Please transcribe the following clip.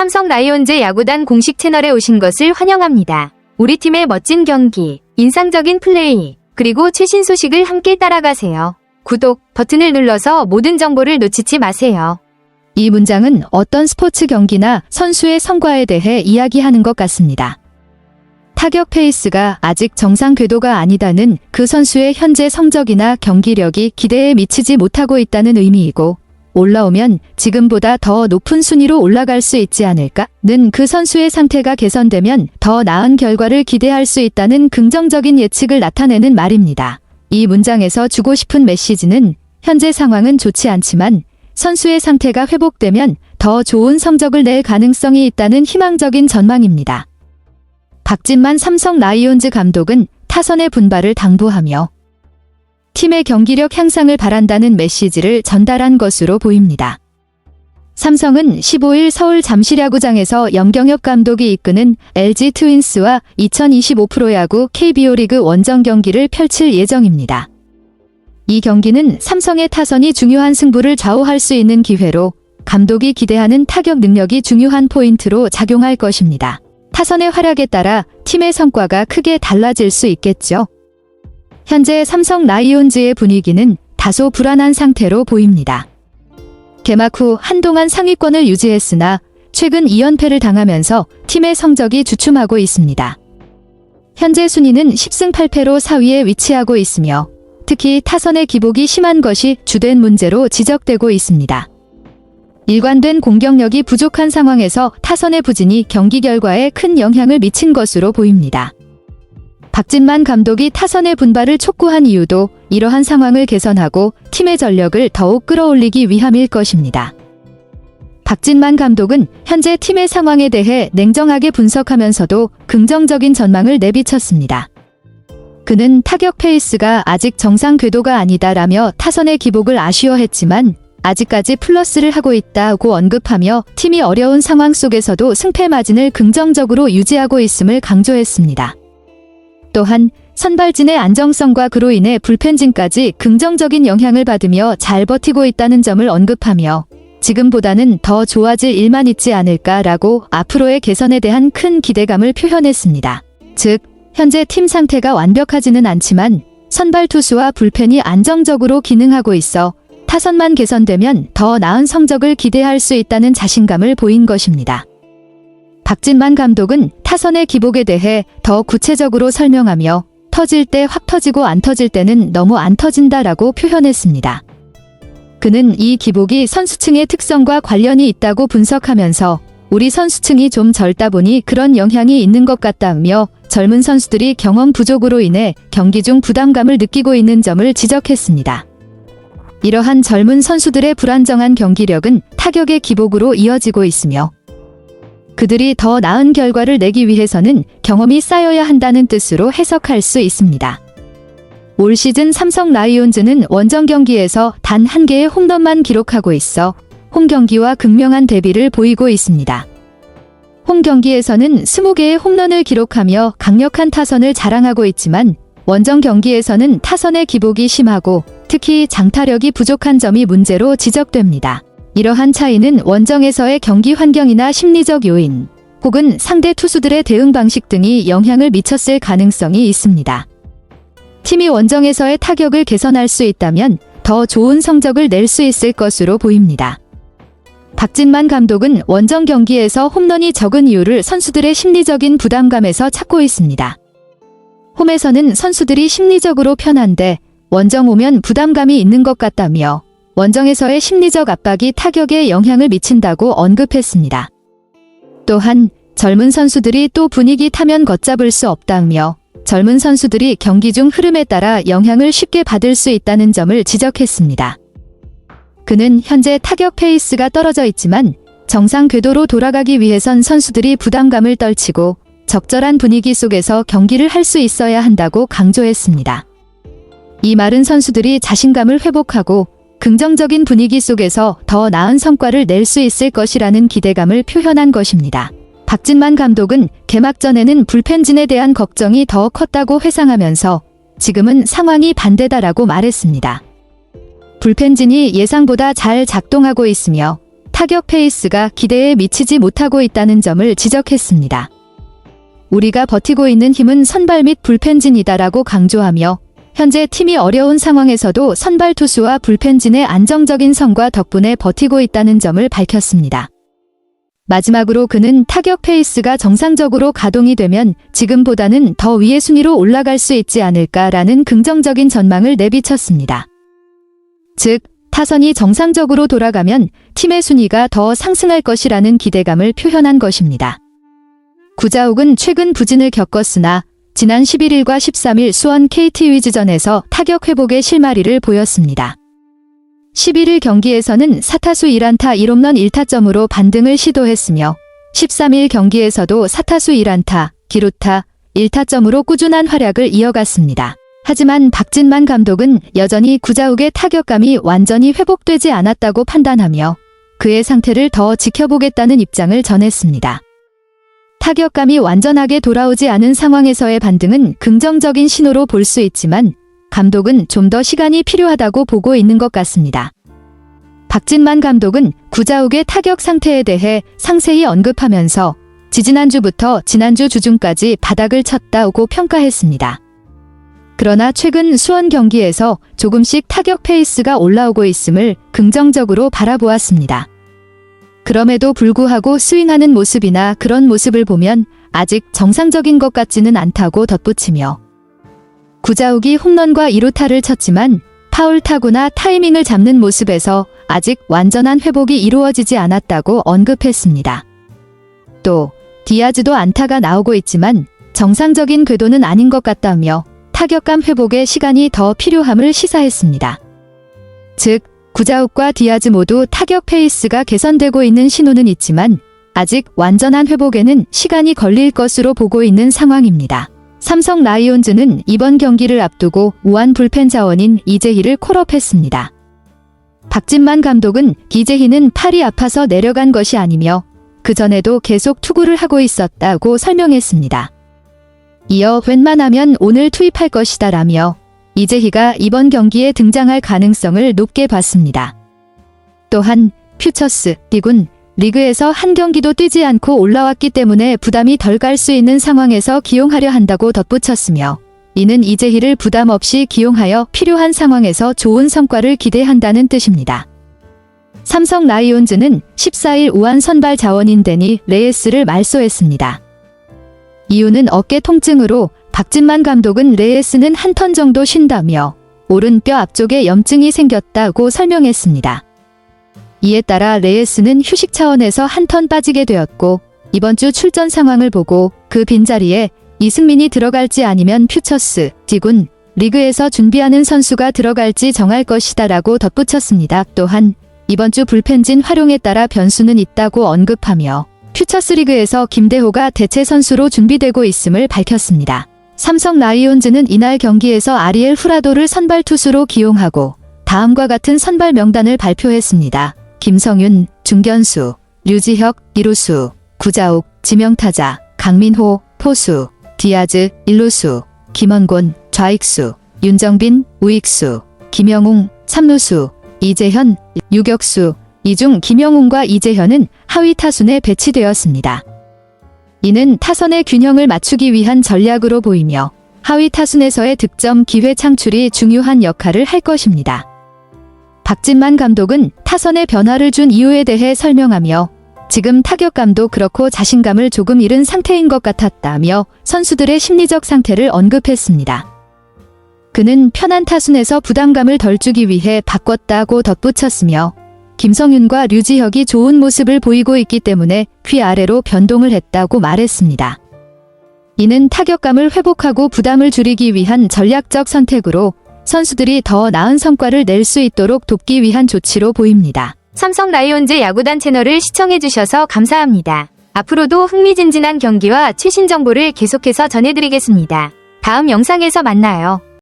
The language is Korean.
삼성 라이온즈 야구단 공식 채널에 오신 것을 환영합니다. 우리 팀의 멋진 경기, 인상적인 플레이, 그리고 최신 소식을 함께 따라가세요. 구독 버튼을 눌러서 모든 정보를 놓치지 마세요. 이 문장은 어떤 스포츠 경기나 선수의 성과에 대해 이야기하는 것 같습니다. 타격 페이스가 아직 정상 궤도가 아니다는 그 선수의 현재 성적이나 경기력이 기대에 미치지 못하고 있다는 의미이고, 올라오면 지금보다 더 높은 순위로 올라갈 수 있지 않을까는 그 선수의 상태가 개선되면 더 나은 결과를 기대할 수 있다는 긍정적인 예측을 나타내는 말입니다. 이 문장에서 주고 싶은 메시지는 현재 상황은 좋지 않지만 선수의 상태가 회복되면 더 좋은 성적을 낼 가능성이 있다는 희망적인 전망입니다. 박진만 삼성 라이온즈 감독은 타선의 분발을 당부하며 팀의 경기력 향상을 바란다는 메시지를 전달한 것으로 보입니다. 삼성은 15일 서울 잠실야구장에서 염경엽 감독이 이끄는 LG 트윈스와 2025 프로야구 KBO 리그 원정 경기를 펼칠 예정입니다. 이 경기는 삼성의 타선이 중요한 승부를 좌우할 수 있는 기회로 감독이 기대하는 타격 능력이 중요한 포인트로 작용할 것입니다. 타선의 활약에 따라 팀의 성과가 크게 달라질 수 있겠죠. 현재 삼성 라이온즈의 분위기는 다소 불안한 상태로 보입니다. 개막 후 한동안 상위권을 유지했으나 최근 2연패를 당하면서 팀의 성적이 주춤하고 있습니다. 현재 순위는 10승 8패로 4위에 위치하고 있으며 특히 타선의 기복이 심한 것이 주된 문제로 지적되고 있습니다. 일관된 공격력이 부족한 상황에서 타선의 부진이 경기 결과에 큰 영향을 미친 것으로 보입니다. 박진만 감독이 타선의 분발을 촉구한 이유도 이러한 상황을 개선하고 팀의 전력을 더욱 끌어올리기 위함일 것입니다. 박진만 감독은 현재 팀의 상황에 대해 냉정하게 분석하면서도 긍정적인 전망을 내비쳤습니다. 그는 타격 페이스가 아직 정상 궤도가 아니다라며 타선의 기복을 아쉬워했지만 아직까지 플러스를 하고 있다고 언급하며 팀이 어려운 상황 속에서도 승패 마진을 긍정적으로 유지하고 있음을 강조했습니다. 또한 선발진의 안정성과 그로 인해 불펜진까지 긍정적인 영향을 받으며 잘 버티고 있다는 점을 언급하며 지금보다는 더 좋아질 일만 있지 않을까라고 앞으로의 개선에 대한 큰 기대감을 표현했습니다. 즉, 현재 팀 상태가 완벽하지는 않지만 선발 투수와 불펜이 안정적으로 기능하고 있어 타선만 개선되면 더 나은 성적을 기대할 수 있다는 자신감을 보인 것입니다. 박진만 감독은 타선의 기복에 대해 더 구체적으로 설명하며 터질 때 확 터지고 안 터질 때는 너무 안 터진다라고 표현했습니다. 그는 이 기복이 선수층의 특성과 관련이 있다고 분석하면서 우리 선수층이 좀 젊다 보니 그런 영향이 있는 것 같다며 젊은 선수들이 경험 부족으로 인해 경기 중 부담감을 느끼고 있는 점을 지적했습니다. 이러한 젊은 선수들의 불안정한 경기력은 타격의 기복으로 이어지고 있으며 그들이 더 나은 결과를 내기 위해서는 경험이 쌓여야 한다는 뜻으로 해석할 수 있습니다. 올 시즌 삼성 라이온즈는 원정 경기에서 단 한 개의 홈런만 기록하고 있어 홈 경기와 극명한 대비를 보이고 있습니다. 홈 경기에서는 20개의 홈런을 기록하며 강력한 타선을 자랑하고 있지만 원정 경기에서는 타선의 기복이 심하고 특히 장타력이 부족한 점이 문제로 지적됩니다. 이러한 차이는 원정에서의 경기 환경이나 심리적 요인, 혹은 상대 투수들의 대응 방식 등이 영향을 미쳤을 가능성이 있습니다. 팀이 원정에서의 타격을 개선할 수 있다면 더 좋은 성적을 낼 수 있을 것으로 보입니다. 박진만 감독은 원정 경기에서 홈런이 적은 이유를 선수들의 심리적인 부담감에서 찾고 있습니다. 홈에서는 선수들이 심리적으로 편한데 원정 오면 부담감이 있는 것 같다며 원정에서의 심리적 압박이 타격에 영향을 미친다고 언급했습니다. 또한 젊은 선수들이 또 분위기 타면 걷잡을 수 없다며 젊은 선수들이 경기 중 흐름에 따라 영향을 쉽게 받을 수 있다는 점을 지적했습니다. 그는 현재 타격 페이스가 떨어져 있지만 정상 궤도로 돌아가기 위해선 선수들이 부담감을 떨치고 적절한 분위기 속에서 경기를 할 수 있어야 한다고 강조했습니다. 이 말은 선수들이 자신감을 회복하고 긍정적인 분위기 속에서 더 나은 성과를 낼 수 있을 것이라는 기대감을 표현한 것입니다. 박진만 감독은 개막 전에는 불펜진에 대한 걱정이 더 컸다고 회상하면서 지금은 상황이 반대다라고 말했습니다. 불펜진이 예상보다 잘 작동하고 있으며 타격 페이스가 기대에 미치지 못하고 있다는 점을 지적했습니다. 우리가 버티고 있는 힘은 선발 및 불펜진이다라고 강조하며 현재 팀이 어려운 상황에서도 선발 투수와 불펜진의 안정적인 성과 덕분에 버티고 있다는 점을 밝혔습니다. 마지막으로 그는 타격 페이스가 정상적으로 가동이 되면 지금보다는 더 위의 순위로 올라갈 수 있지 않을까라는 긍정적인 전망을 내비쳤습니다. 즉, 타선이 정상적으로 돌아가면 팀의 순위가 더 상승할 것이라는 기대감을 표현한 것입니다. 구자욱은 최근 부진을 겪었으나 지난 11일과 13일 수원 KT 위즈전에서 타격 회복의 실마리를 보였습니다. 11일 경기에서는 4타수 1안타 1홈런 1타점으로 반등을 시도했으며 13일 경기에서도 4타수 1안타, 기루타, 1타점으로 꾸준한 활약을 이어갔습니다. 하지만 박진만 감독은 여전히 구자욱의 타격감이 완전히 회복되지 않았다고 판단하며 그의 상태를 더 지켜보겠다는 입장을 전했습니다. 타격감이 완전하게 돌아오지 않은 상황에서의 반등은 긍정적인 신호로 볼 수 있지만 감독은 좀 더 시간이 필요하다고 보고 있는 것 같습니다. 박진만 감독은 구자욱의 타격 상태에 대해 상세히 언급하면서 지지난주부터 지난주 주중까지 바닥을 쳤다고 평가했습니다. 그러나 최근 수원 경기에서 조금씩 타격 페이스가 올라오고 있음을 긍정적으로 바라보았습니다. 그럼에도 불구하고 스윙하는 모습이나 그런 모습을 보면 아직 정상적인 것 같지는 않다고 덧붙이며 구자욱이 홈런과 2루타를 쳤지만 파울 타구나 타이밍을 잡는 모습에서 아직 완전한 회복이 이루어지지 않았다고 언급했습니다. 또 디아즈도 안타가 나오고 있지만 정상적인 궤도는 아닌 것 같다며 타격감 회복에 시간이 더 필요함을 시사했습니다. 즉, 구자욱과 디아즈 모두 타격 페이스가 개선되고 있는 신호는 있지만 아직 완전한 회복에는 시간이 걸릴 것으로 보고 있는 상황입니다. 삼성 라이온즈는 이번 경기를 앞두고 우한 불펜 자원인 이재희를 콜업했습니다. 박진만 감독은 이재희는 팔이 아파서 내려간 것이 아니며 그전에도 계속 투구를 하고 있었다고 설명했습니다. 이어 웬만하면 오늘 투입할 것이다 라며 이재희가 이번 경기에 등장할 가능성을 높게 봤습니다. 또한 퓨처스, 리군, 리그에서 한 경기도 뛰지 않고 올라왔기 때문에 부담이 덜 갈 수 있는 상황에서 기용하려 한다고 덧붙였으며 이는 이재희를 부담 없이 기용하여 필요한 상황에서 좋은 성과를 기대한다는 뜻입니다. 삼성 라이온즈는 14일 우한 선발 자원인 데니 레예스를 말소했습니다. 이유는 어깨 통증으로 박진만 감독은 레예스는 한 턴 정도 쉰다며 오른뼈 앞쪽에 염증이 생겼다고 설명했습니다. 이에 따라 레예스는 휴식 차원에서 한 턴 빠지게 되었고 이번 주 출전 상황을 보고 그 빈자리에 이승민이 들어갈지 아니면 퓨처스, 디군, 리그에서 준비하는 선수가 들어갈지 정할 것이다 라고 덧붙였습니다. 또한 이번 주 불펜진 활용에 따라 변수는 있다고 언급하며 퓨처스 리그에서 김대호가 대체 선수로 준비되고 있음을 밝혔습니다. 삼성 라이온즈는 이날 경기에서 아리엘 후라도를 선발 투수로 기용하고 다음과 같은 선발 명단을 발표했습니다. 김성윤, 중견수, 류지혁, 이루수, 구자욱, 지명타자, 강민호, 포수, 디아즈, 일루수, 김원곤, 좌익수, 윤정빈, 우익수, 김영웅, 삼루수, 이재현, 유격수, 이 중 김영웅과 이재현은 하위 타순에 배치되었습니다. 이는 타선의 균형을 맞추기 위한 전략으로 보이며 하위 타순에서의 득점 기회 창출이 중요한 역할을 할 것입니다. 박진만 감독은 타선의 변화를 준 이유에 대해 설명하며 지금 타격감도 그렇고 자신감을 조금 잃은 상태인 것 같았다며 선수들의 심리적 상태를 언급했습니다. 그는 편한 타순에서 부담감을 덜 주기 위해 바꿨다고 덧붙였으며 김성윤과 류지혁이 좋은 모습을 보이고 있기 때문에 귀 아래로 변동을 했다고 말했습니다. 이는 타격감을 회복하고 부담을 줄이기 위한 전략적 선택으로 선수들이 더 나은 성과를 낼 수 있도록 돕기 위한 조치로 보입니다. 삼성 라이온즈 야구단 채널을 시청해주셔서 감사합니다. 앞으로도 흥미진진한 경기와 최신 정보를 계속해서 전해드리겠습니다. 다음 영상에서 만나요.